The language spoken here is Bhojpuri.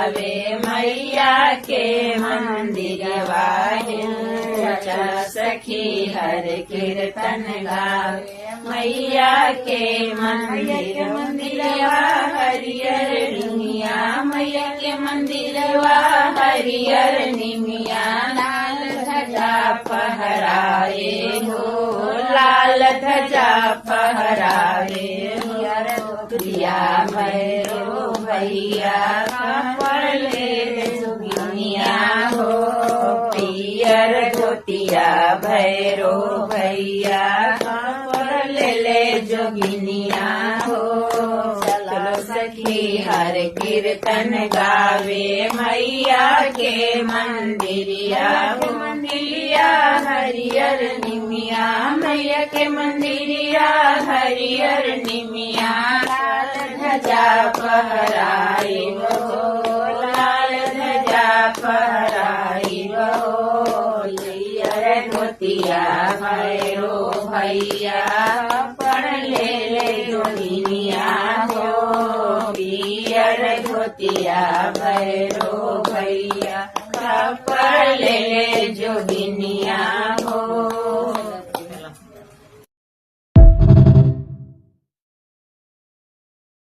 गावे मैया के मंदिर वाहे सखी हर कीर्तन गावे मैया के मंदिर हरियर निमिया मैया के मंदिर हरियर निमिया लाल ध्वजा फहराए हो लाल ध्वजा फहराए प्रिया भैरो भैया पड़ले जोगिनिया हो पियर धोतिया भैरो भैया पड़ले जोगिनिया हो चलो सखी हर कीर्तन गावे मैया के मंदिरिया हरियर निमिया मैया के मंदिरिया हरियर निमिया लाल ध्वजा फहराई हो लाल ध्वजा फहराई हो लियर धोतिया भैरो भैया पड़ले जोगिनिया हो पियर धोतिया भैरो भैया पड़ले जोगिनिया